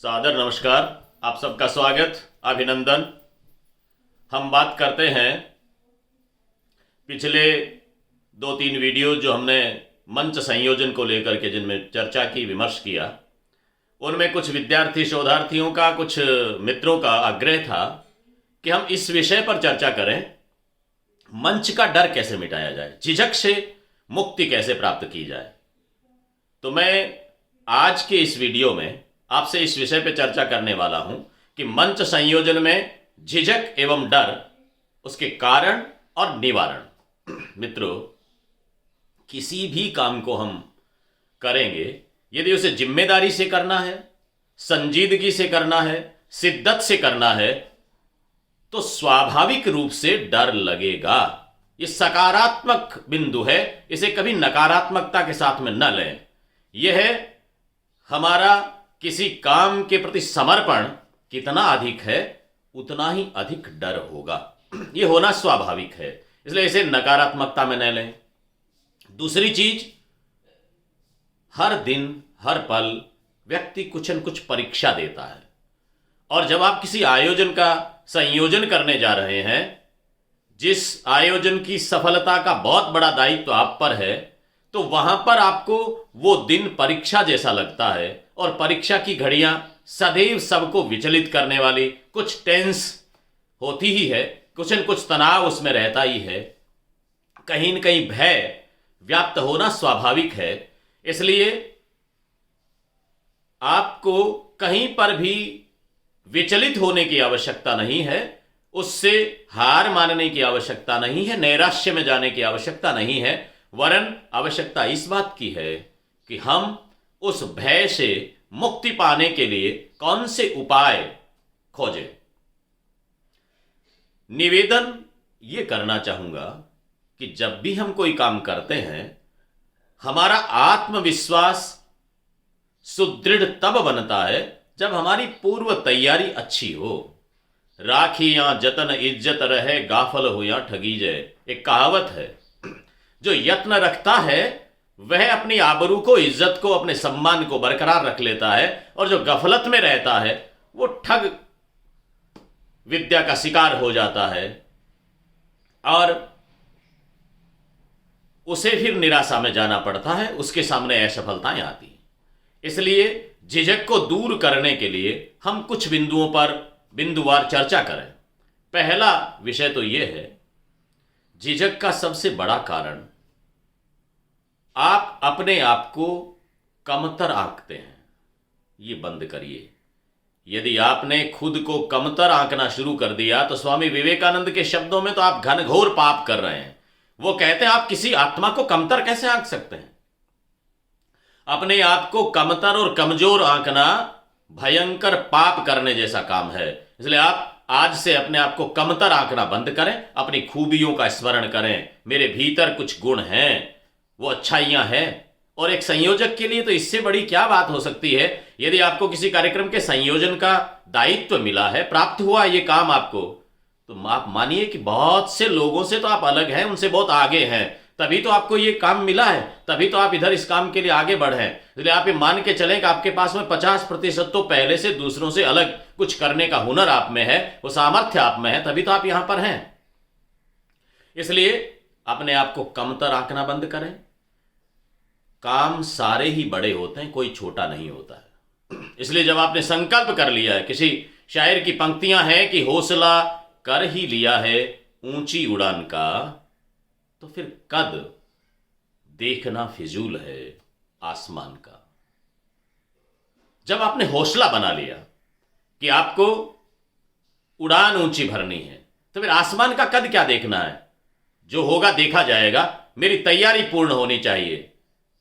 सादर नमस्कार। आप सबका स्वागत, अभिनंदन। हम बात करते हैं पिछले 2-3 वीडियो जो हमने मंच संयोजन को लेकर के जिनमें चर्चा की, विमर्श किया, उनमें कुछ विद्यार्थी शोधार्थियों का, कुछ मित्रों का आग्रह था कि हम इस विषय पर चर्चा करें, मंच का डर कैसे मिटाया जाए, झिझक से मुक्ति कैसे प्राप्त की जाए। तो मैं आज के इस वीडियो में आपसे इस विषय पर चर्चा करने वाला हूं कि मंच संयोजन में झिझक एवं डर, उसके कारण और निवारण। मित्रों, किसी भी काम को हम करेंगे, यदि उसे जिम्मेदारी से करना है, संजीदगी से करना है, शिद्दत से करना है, तो स्वाभाविक रूप से डर लगेगा। ये सकारात्मक बिंदु है, इसे कभी नकारात्मकता के साथ में न लें। यह है हमारा किसी काम के प्रति समर्पण कितना अधिक है, उतना ही अधिक डर होगा। यह होना स्वाभाविक है, इसलिए इसे नकारात्मकता में न लें। दूसरी चीज, हर दिन हर पल व्यक्ति कुछ न कुछ परीक्षा देता है, और जब आप किसी आयोजन का संयोजन करने जा रहे हैं, जिस आयोजन की सफलता का बहुत बड़ा दायित्व आप पर है, तो वहां पर आपको वो दिन परीक्षा जैसा लगता है, और परीक्षा की घड़ियां सदैव सबको विचलित करने वाली, कुछ टेंस होती ही है, कुछ न कुछ तनाव उसमें रहता ही है, कहीं न कहीं भय व्याप्त होना स्वाभाविक है। इसलिए आपको कहीं पर भी विचलित होने की आवश्यकता नहीं है, उससे हार मानने की आवश्यकता नहीं है, नैराश्य में जाने की आवश्यकता नहीं है, वरन आवश्यकता इस बात की है कि हम उस भय से मुक्ति पाने के लिए कौन से उपाय खोजें। निवेदन यह करना चाहूंगा कि जब भी हम कोई काम करते हैं, हमारा आत्मविश्वास सुदृढ़ तब बनता है जब हमारी पूर्व तैयारी अच्छी हो। राखी या जतन इज्जत रहे, गाफल हो या ठगी जाए, एक कहावत है। जो यत्न रखता है वह अपनी आबरू को, इज्जत को, अपने सम्मान को बरकरार रख लेता है, और जो गफलत में रहता है वो ठग विद्या का शिकार हो जाता है, और उसे फिर निराशा में जाना पड़ता है, उसके सामने असफलताएं आती हैं। इसलिए झिझक को दूर करने के लिए हम कुछ बिंदुओं पर बिंदुवार चर्चा करें। पहला विषय तो यह है, झिझक का सबसे बड़ा कारण आप अपने आप को कमतर आंकते हैं। ये बंद करिए। यदि आपने खुद को कमतर आंकना शुरू कर दिया, तो स्वामी विवेकानंद के शब्दों में तो आप घनघोर पाप कर रहे हैं। वो कहते हैं, आप किसी आत्मा को कमतर कैसे आंक सकते हैं? अपने आप को कमतर और कमजोर आंकना भयंकर पाप करने जैसा काम है। इसलिए आप आज से अपने आप को कमतर आंकना बंद करें, अपनी खूबियों का स्मरण करें। मेरे भीतर कुछ गुण हैं, वो अच्छाइयां हैं। और एक संयोजक के लिए तो इससे बड़ी क्या बात हो सकती है। यदि आपको किसी कार्यक्रम के संयोजन का दायित्व मिला है, प्राप्त हुआ ये काम आपको, तो आप मानिए कि बहुत से लोगों से तो आप अलग हैं, उनसे बहुत आगे हैं, तभी तो आपको ये काम मिला है, तभी तो आप इधर इस काम के लिए आगे बढ़े हैं। इसलिए आप ये मान के चलें कि आपके पास में 50% तो पहले से दूसरों से अलग कुछ करने का हुनर आप में है, वो सामर्थ्य आप में है, तभी तो आप यहां पर हैं। इसलिए अपने आप को कमतर आंकना बंद करें। काम सारे ही बड़े होते हैं, कोई छोटा नहीं होता है। इसलिए जब आपने संकल्प कर लिया है, किसी शायर की पंक्तियां हैं कि हौसला कर ही लिया है ऊंची उड़ान का, तो फिर कद देखना फिजूल है आसमान का। जब आपने हौसला बना लिया कि आपको उड़ान ऊंची भरनी है, तो फिर आसमान का कद क्या देखना है? जो होगा देखा जाएगा। मेरी तैयारी पूर्ण होनी चाहिए,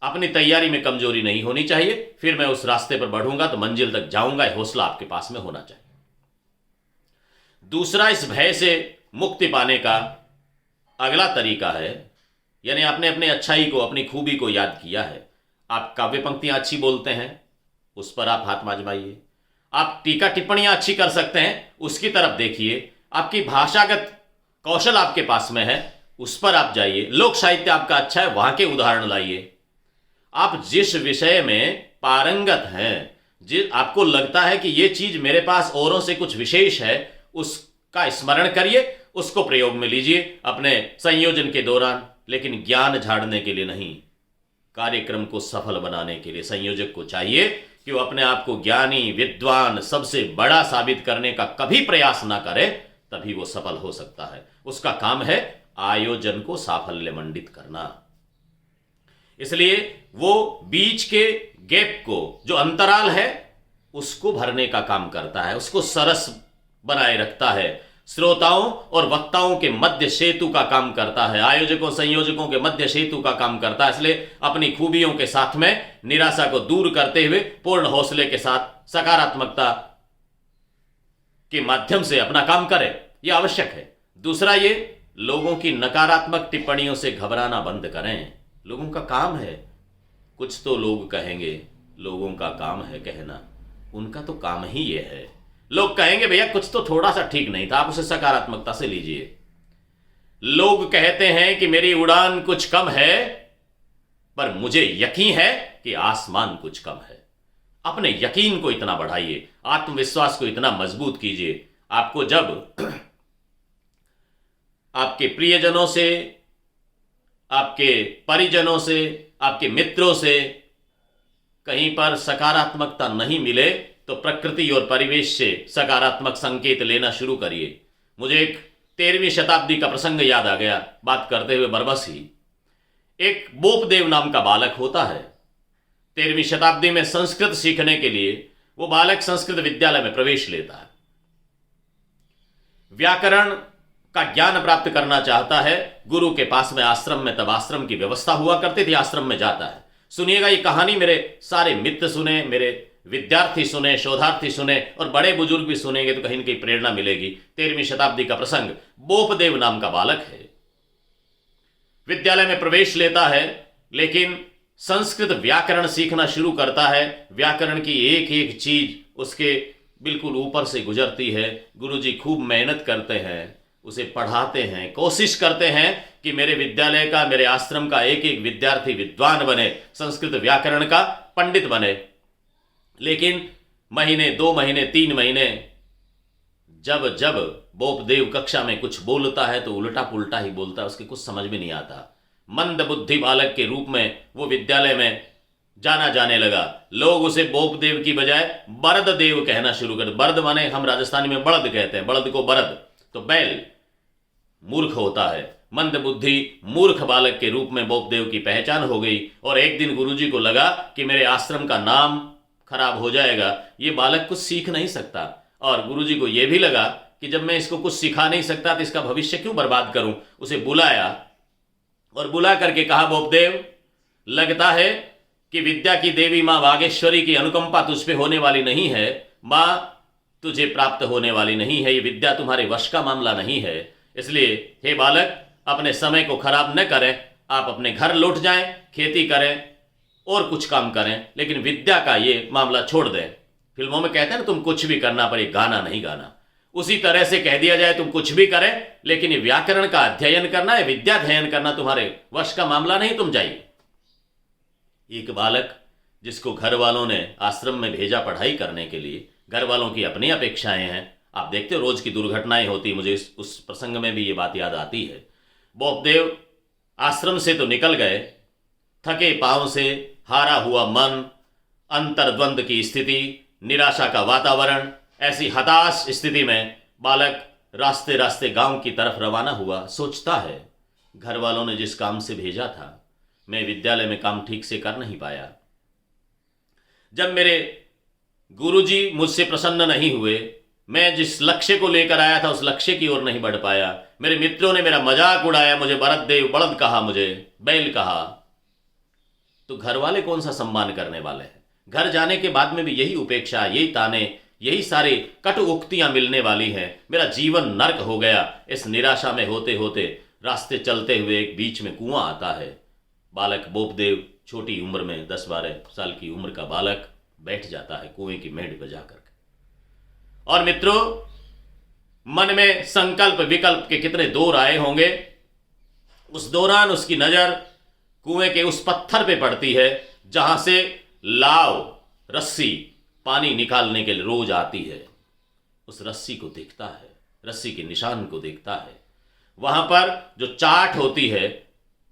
अपनी तैयारी में कमजोरी नहीं होनी चाहिए, फिर मैं उस रास्ते पर बढ़ूंगा तो मंजिल तक जाऊंगा। हौसला आपके पास में होना चाहिए। दूसरा, इस भय से मुक्ति पाने का अगला तरीका है, यानी आपने अपने अच्छाई को, अपनी खूबी को याद किया है। आप काव्य पंक्तियां अच्छी बोलते हैं, उस पर आप हाथ आजमाइए। आप टीका टिप्पणियां अच्छी कर सकते हैं, उसकी तरफ देखिए। आपकी भाषागत कौशल आपके पास में है, उस पर आप जाइए। लोक साहित्य आपका अच्छा है, वहां के उदाहरण लाइए। आप जिस विषय में पारंगत हैं, आपको लगता है कि ये चीज मेरे पास औरों से कुछ विशेष है, उसका स्मरण करिए, उसको प्रयोग में लीजिए अपने संयोजन के दौरान, लेकिन ज्ञान झाड़ने के लिए नहीं। कार्यक्रम को सफल बनाने के लिए संयोजक को चाहिए कि वो अपने आप को ज्ञानी, विद्वान, सबसे बड़ा साबित करने का कभी प्रयास ना करे, तभी वो सफल हो सकता है। उसका काम है आयोजन को साफल्य मंडित करना। इसलिए वो बीच के गैप को, जो अंतराल है, उसको भरने का काम करता है, उसको सरस बनाए रखता है, श्रोताओं और वक्ताओं के मध्य सेतु का काम करता है, आयोजकों संयोजकों के मध्य सेतु का काम करता है। इसलिए अपनी खूबियों के साथ में निराशा को दूर करते हुए पूर्ण हौसले के साथ सकारात्मकता के माध्यम से अपना काम करें, यह आवश्यक है। दूसरा, ये लोगों की नकारात्मक टिप्पणियों से घबराना बंद करें। लोगों का काम है, कुछ तो लोग कहेंगे, लोगों का काम है कहना, उनका तो काम ही ये है। लोग कहेंगे भैया कुछ तो थोड़ा सा ठीक नहीं था, आप उसे सकारात्मकता से लीजिए। लोग कहते हैं कि मेरी उड़ान कुछ कम है, पर मुझे यकीन है कि आसमान कुछ कम है। अपने यकीन को इतना बढ़ाइए, आत्मविश्वास को इतना मजबूत कीजिए। आपको जब आपके प्रियजनों से, आपके परिजनों से, आपके मित्रों से कहीं पर सकारात्मकता नहीं मिले, तो प्रकृति और परिवेश से सकारात्मक संकेत लेना शुरू करिए। मुझे एक 13वीं शताब्दी का प्रसंग याद आ गया बात करते हुए बरबस ही। एक बोपदेव नाम का बालक होता है। 13वीं शताब्दी में संस्कृत सीखने के लिए वो बालक संस्कृत विद्यालय में प्रवेश लेता है। व्याकरण का ज्ञान प्राप्त करना चाहता है। गुरु के पास में आश्रम में, तब आश्रम की व्यवस्था हुआ करती थी, आश्रम में जाता है। सुनिएगा ये कहानी, मेरे सारे मित्र सुने, मेरे विद्यार्थी सुने, शोधार्थी सुने, और बड़े बुजुर्ग भी सुनेंगे तो कहीं न कहीं प्रेरणा मिलेगी। 13वीं शताब्दी का प्रसंग। बोपदेव नाम का बालक है, विद्यालय में प्रवेश लेता है, लेकिन संस्कृत व्याकरण सीखना शुरू करता है। व्याकरण की एक एक चीज उसके बिल्कुल ऊपर से गुजरती है। गुरुजी खूब मेहनत करते हैं, उसे पढ़ाते हैं, कोशिश करते हैं कि मेरे विद्यालय का, मेरे आश्रम का एक एक विद्यार्थी विद्वान बने, संस्कृत व्याकरण का पंडित बने। लेकिन महीने, 2 महीने, 3 महीने, जब जब बोपदेव कक्षा में कुछ बोलता है तो उल्टा पुल्टा ही बोलता है, उसके कुछ समझ में नहीं आता। मंद बुद्धि बालक के रूप में वो विद्यालय में जाना जाने लगा। लोग उसे बोपदेव की बजाय बरद देव कहना शुरू कर। बरद माने हम राजस्थानी में बड़द कहते हैं, बड़द को बरद, तो बैल मूर्ख होता है। मंद बुद्धि मूर्ख बालक के रूप में बोपदेव की पहचान हो गई। और एक दिन गुरुजी को लगा कि मेरे आश्रम का नाम खराब हो जाएगा, ये बालक कुछ सीख नहीं सकता। और गुरुजी को यह भी लगा कि जब मैं इसको कुछ सिखा नहीं सकता तो इसका भविष्य क्यों बर्बाद करूं। उसे बुलाया और बुला करके कहा, बोपदेव, लगता है कि विद्या की देवी मां बागेश्वरी की अनुकंपा तुझ पे होने वाली नहीं है। मां तुझे प्राप्त होने वाली नहीं है, ये विद्या तुम्हारे वश का मामला नहीं है। इसलिए हे बालक, अपने समय को खराब न करें, आप अपने घर लौट जाएं, खेती करें और कुछ काम करें, लेकिन विद्या का ये मामला छोड़ दें। फिल्मों में कहते हैं ना, तुम कुछ भी करना पर ये गाना नहीं गाना। उसी तरह से कह दिया जाए, तुम कुछ भी करें, लेकिन ये व्याकरण का अध्ययन करना है, विद्या अध्ययन करना तुम्हारे वश का मामला नहीं, तुम जाइए। एक बालक जिसको घर वालों ने आश्रम में भेजा पढ़ाई करने के लिए, घर वालों की अपनी अपेक्षाएं हैं। आप देखते हो रोज की दुर्घटनाएं होती, मुझे उस प्रसंग में भी ये बात याद आती है। बोपदेव आश्रम से तो निकल गए, थके पांव से, हारा हुआ मन, अंतर्द्वंद की स्थिति, निराशा का वातावरण, ऐसी हताश स्थिति में बालक रास्ते रास्ते गांव की तरफ रवाना हुआ। सोचता है, घर वालों ने जिस काम से भेजा था, मैं विद्यालय में काम ठीक से कर नहीं पाया। जब मेरे गुरुजी मुझसे प्रसन्न नहीं हुए, मैं जिस लक्ष्य को लेकर आया था उस लक्ष्य की ओर नहीं बढ़ पाया। मेरे मित्रों ने मेरा मजाक उड़ाया, मुझे बरद देव, बड़द कहा, मुझे बैल कहा, तो घर वाले कौन सा सम्मान करने वाले हैं। घर जाने के बाद में भी यही उपेक्षा, यही ताने, यही सारी कटु उक्तियां मिलने वाली हैं। मेरा जीवन नर्क हो गया। इस निराशा में होते होते रास्ते चलते हुए एक बीच में कुआं आता है। बालक बोपदेव छोटी उम्र में, 10-12 साल की उम्र का बालक बैठ जाता है कुएं की मेढ़ बजा करके। और मित्रों, मन में संकल्प विकल्प के कितने दौर आए होंगे। उस दौरान उसकी नजर कुएं के उस पत्थर पे पड़ती है जहां से लाव, रस्सी पानी निकालने के लिए रोज आती है, उस रस्सी को देखता है, रस्सी के निशान को देखता है। वहां पर जो चाट होती है,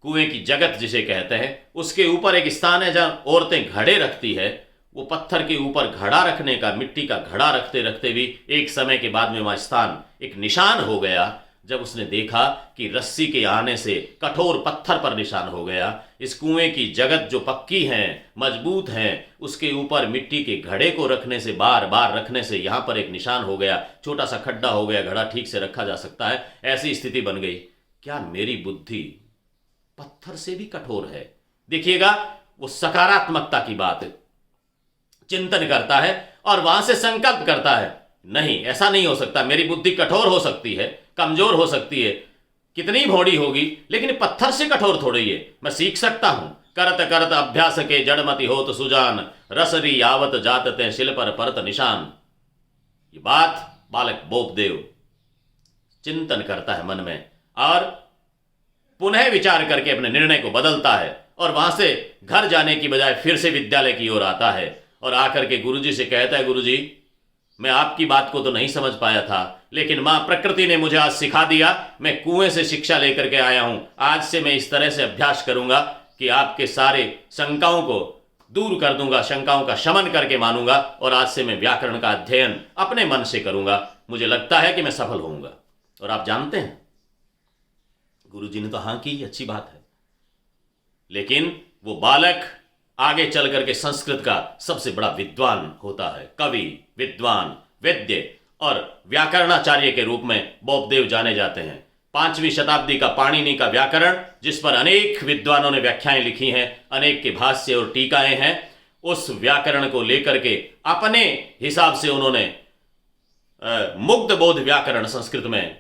कुएं की जगत जिसे कहते हैं, उसके ऊपर एक स्थान है जहां औरतें घड़े रखती है। वो पत्थर के ऊपर घड़ा रखने का, मिट्टी का घड़ा रखते रखते भी एक समय के बाद में वह स्थान एक निशान हो गया। जब उसने देखा कि रस्सी के आने से कठोर पत्थर पर निशान हो गया, इस कुएं की जगत जो पक्की है, मजबूत है, उसके ऊपर मिट्टी के घड़े को रखने से, बार बार रखने से यहां पर एक निशान हो गया, छोटा सा खड्डा हो गया, घड़ा ठीक से रखा जा सकता है, ऐसी स्थिति बन गई। क्या मेरी बुद्धि पत्थर से भी कठोर है? देखिएगा, वो सकारात्मकता की बात चिंतन करता है और वहां से संकल्प करता है, नहीं ऐसा नहीं हो सकता, मेरी बुद्धि कठोर हो सकती है, कमजोर हो सकती है, कितनी भोड़ी होगी, लेकिन पत्थर से कठोर थोड़ी है, मैं सीख सकता हूं। करत करत अभ्यास के जड़मति होत सुजान, रसरी आवत जातते शिल पर परत निशान। ये बात बालक बोपदेव चिंतन करता है मन में और पुनः विचार करके अपने निर्णय को बदलता है और वहां से घर जाने की बजाय फिर से विद्यालय की ओर आता है और आकर के गुरुजी से कहता है, गुरुजी मैं आपकी बात को तो नहीं समझ पाया था, लेकिन मां प्रकृति ने मुझे आज सिखा दिया, मैं कुएं से शिक्षा लेकर के आया हूं। आज से मैं इस तरह से अभ्यास करूंगा कि आपके सारे शंकाओं को दूर कर दूंगा, शंकाओं का शमन करके मानूंगा और आज से मैं व्याकरण का अध्ययन अपने मन से करूंगा। मुझे लगता है कि मैं सफल होऊंगा। और आप जानते हैं, गुरुजी ने तो हां की, अच्छी बात है, लेकिन वो बालक आगे चल करके संस्कृत का सबसे बड़ा विद्वान होता है, कवि, विद्वान, वेद्य और व्याकरणाचार्य के रूप में बोपदेव जाने जाते हैं। 5वीं शताब्दी का पाणिनि का व्याकरण, जिस पर अनेक विद्वानों ने व्याख्याएं लिखी हैं, अनेक के भाष्य और टीकाएं हैं, उस व्याकरण को लेकर के अपने हिसाब से उन्होंने मुग्ध बोध व्याकरण संस्कृत में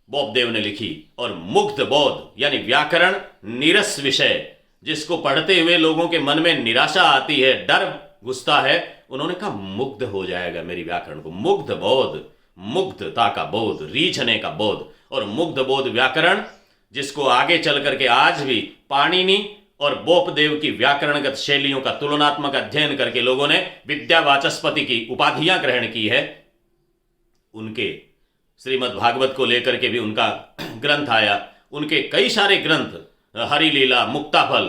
बोपदेव ने लिखी। और मुग्ध बोध यानी व्याकरण नीरस विषय, जिसको पढ़ते हुए लोगों के मन में निराशा आती है, डर घुसता है, उन्होंने कहा मुग्ध हो जाएगा मेरी व्याकरण को। मुग्ध बोध, मुग्धता का बोध, रीझने का बोध, और मुग्ध बोध व्याकरण जिसको आगे चल करके आज भी पाणिनि और बोपदेव की व्याकरणगत शैलियों का तुलनात्मक अध्ययन करके लोगों ने विद्यावाचस्पति की उपाधियां ग्रहण की है। उनके श्रीमद् भागवत को लेकर के भी उनका ग्रंथ आया, उनके कई सारे ग्रंथ, हरिलीला, मुक्ताफल,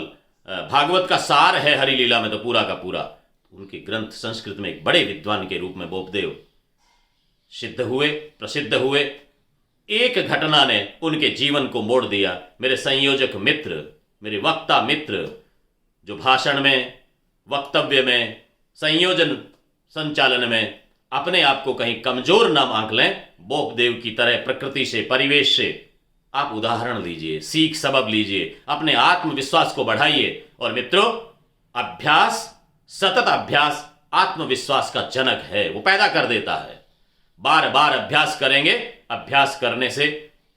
भागवत का सार है हरिलीला में तो पूरा का पूरा। उनके ग्रंथ संस्कृत में एक बड़े विद्वान के रूप में बोपदेव सिद्ध हुए, प्रसिद्ध हुए। एक घटना ने उनके जीवन को मोड़ दिया। मेरे संयोजक मित्र, मेरे वक्ता मित्र, जो भाषण में, वक्तव्य में, संयोजन संचालन में अपने आप को कहीं कमजोर ना आंक लें, बोपदेव की तरह प्रकृति से, परिवेश से आप उदाहरण लीजिए, सीख सबब लीजिए, अपने आत्मविश्वास को बढ़ाइए। और मित्रों, अभ्यास, सतत अभ्यास आत्मविश्वास का जनक है, वो पैदा कर देता है। बार बार अभ्यास करेंगे, अभ्यास करने से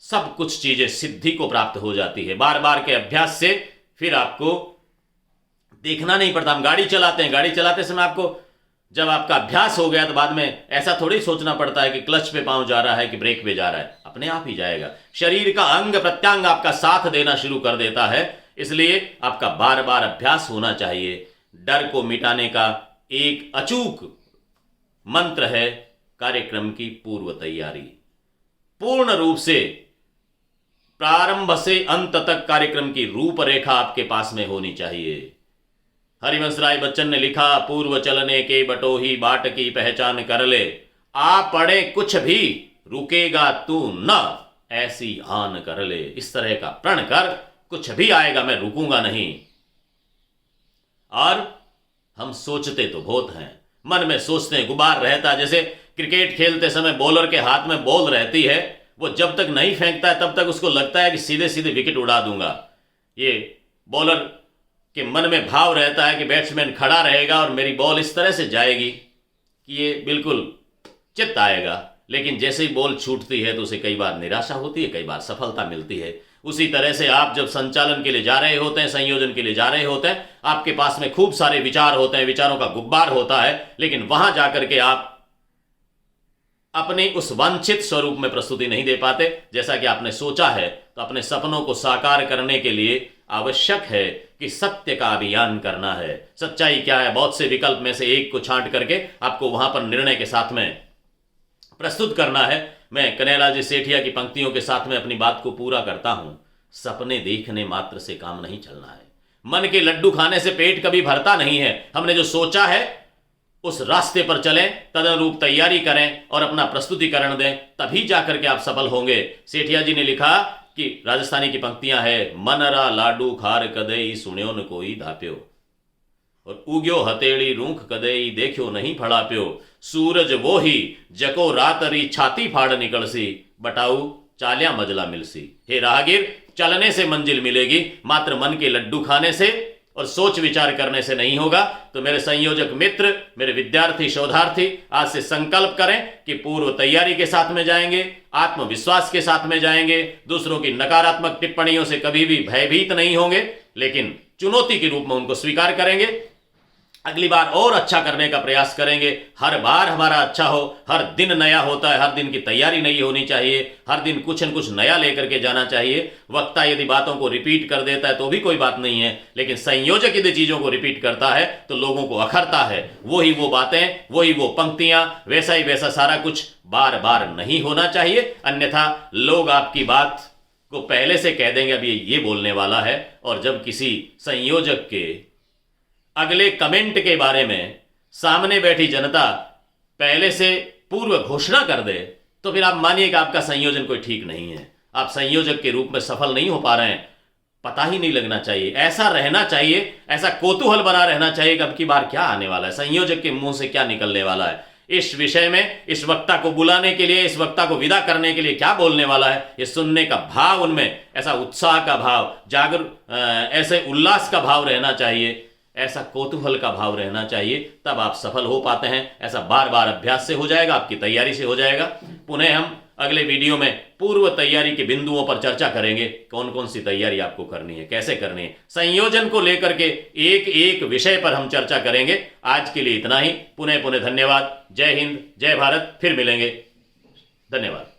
सब कुछ चीजें सिद्धि को प्राप्त हो जाती है। बार बार के अभ्यास से फिर आपको देखना नहीं पड़ता। हम गाड़ी चलाते हैं, गाड़ी चलाते समय आपको जब आपका अभ्यास हो गया तो बाद में ऐसा थोड़ी सोचना पड़ता है कि क्लच पे पांव जा रहा है कि ब्रेक पे जा रहा है, अपने आप ही जाएगा। शरीर का अंग प्रत्यंग आपका साथ देना शुरू कर देता है। इसलिए आपका बार बार अभ्यास होना चाहिए। डर को मिटाने का एक अचूक मंत्र है कार्यक्रम की पूर्व तैयारी। पूर्ण रूप से प्रारंभ से अंत तक कार्यक्रम की रूपरेखा आपके पास में होनी चाहिए। हरिवंश राय बच्चन ने लिखा, पूर्व चलने के बटोही बाट की पहचान कर ले, आ पड़े कुछ भी रुकेगा तू न, ऐसी आन कर ले। इस तरह का प्रण कर, कुछ भी आएगा मैं रुकूंगा नहीं। और हम सोचते तो बहुत हैं, मन में सोचते हैं, गुबार रहता है। जैसे क्रिकेट खेलते समय बॉलर के हाथ में बॉल रहती है, वो जब तक नहीं फेंकता है तब तक उसको लगता है कि सीधे सीधे विकेट उड़ा दूंगा। ये बॉलर के मन में भाव रहता है कि बैट्समैन खड़ा रहेगा और मेरी बॉल इस तरह से जाएगी कि ये बिल्कुल चित्त आएगा। लेकिन जैसे ही बॉल छूटती है तो उसे कई बार निराशा होती है, कई बार सफलता मिलती है। उसी तरह से आप जब संचालन के लिए जा रहे होते हैं, संयोजन के लिए जा रहे होते हैं, आपके पास में खूब सारे विचार होते हैं, विचारों का गुब्बार होता है, लेकिन वहां जाकर के आप अपने उस वांछित स्वरूप में प्रस्तुति नहीं दे पाते जैसा कि आपने सोचा है। तो अपने सपनों को साकार करने के लिए आवश्यक है कि सत्य का अभियान करना है। सच्चाई क्या है, बहुत से विकल्प में से एक को छांट करके आपको वहां पर निर्णय के साथ में प्रस्तुत करना है। मैं कन्हैयालाल जी सेठिया की पंक्तियों के साथ में अपनी बात को पूरा करता हूं। सपने देखने मात्र से काम नहीं चलना है। मन के लड्डू खाने से पेट कभी भरता नहीं है। हमने जो सोचा है उस रास्ते पर चलें, तदनुरूप तैयारी करें और अपना प्रस्तुतिकरण दें, तभी जाकर के आप सफल होंगे। सेठिया जी ने लिखा कि राजस्थानी की पंक्तियां है, मनरा लाडू खार कदई सुण्यो न कोई धाप्यो, और उग्यो हथेड़ी रूख कदई देखियो नहीं फड़ा प्यो, सूरज वो ही जको रातरी छाती फाड़ निकलसी, बटाऊ चाल्या मजला मिलसी। हे राहगीर, चलने से मंजिल मिलेगी, मात्र मन के लड्डू खाने से और सोच विचार करने से नहीं होगा। तो मेरे संयोजक मित्र, मेरे विद्यार्थी शोधार्थी, आज से संकल्प करें कि पूर्व तैयारी के साथ में जाएंगे, आत्मविश्वास के साथ में जाएंगे, दूसरों की नकारात्मक टिप्पणियों से कभी भी भयभीत नहीं होंगे, लेकिन चुनौती के रूप में उनको स्वीकार करेंगे। अगली बार और अच्छा करने का प्रयास करेंगे। हर बार हमारा अच्छा हो, हर दिन नया होता है, हर दिन की तैयारी नई होनी चाहिए, हर दिन कुछ न कुछ नया लेकर के जाना चाहिए। वक्ता यदि बातों को रिपीट कर देता है तो भी कोई बात नहीं है, लेकिन संयोजक यदि चीजों को रिपीट करता है तो लोगों को अखरता है। वही वो बातें, वही वो पंक्तियां, वैसा ही वैसा सारा कुछ बार बार नहीं होना चाहिए, अन्यथा लोग आपकी बात को पहले से कह देंगे अब ये बोलने वाला है। और जब किसी संयोजक के अगले कमेंट के बारे में सामने बैठी जनता पहले से पूर्व घोषणा कर दे, तो फिर आप मानिए कि आपका संयोजन कोई ठीक नहीं है, आप संयोजक के रूप में सफल नहीं हो पा रहे हैं। पता ही नहीं लगना चाहिए, ऐसा रहना चाहिए, ऐसा कौतूहल बना रहना चाहिए कि अब की बार क्या आने वाला है, संयोजक के मुंह से क्या निकलने वाला है, इस विषय में इस वक्ता को बुलाने के लिए, इस वक्ता को विदा करने के लिए क्या बोलने वाला है। ये सुनने का भाव, उनमें ऐसा उत्साह का भाव, ऐसे उल्लास का भाव रहना चाहिए, ऐसा कौतूहल का भाव रहना चाहिए, तब आप सफल हो पाते हैं। ऐसा बार बार अभ्यास से हो जाएगा, आपकी तैयारी से हो जाएगा। पुनः हम अगले वीडियो में पूर्व तैयारी के बिंदुओं पर चर्चा करेंगे, कौन कौन सी तैयारी आपको करनी है, कैसे करनी है। संयोजन को लेकर के एक एक विषय पर हम चर्चा करेंगे। आज के लिए इतना ही। पुनः धन्यवाद। जय हिंद, जय भारत। फिर मिलेंगे। धन्यवाद।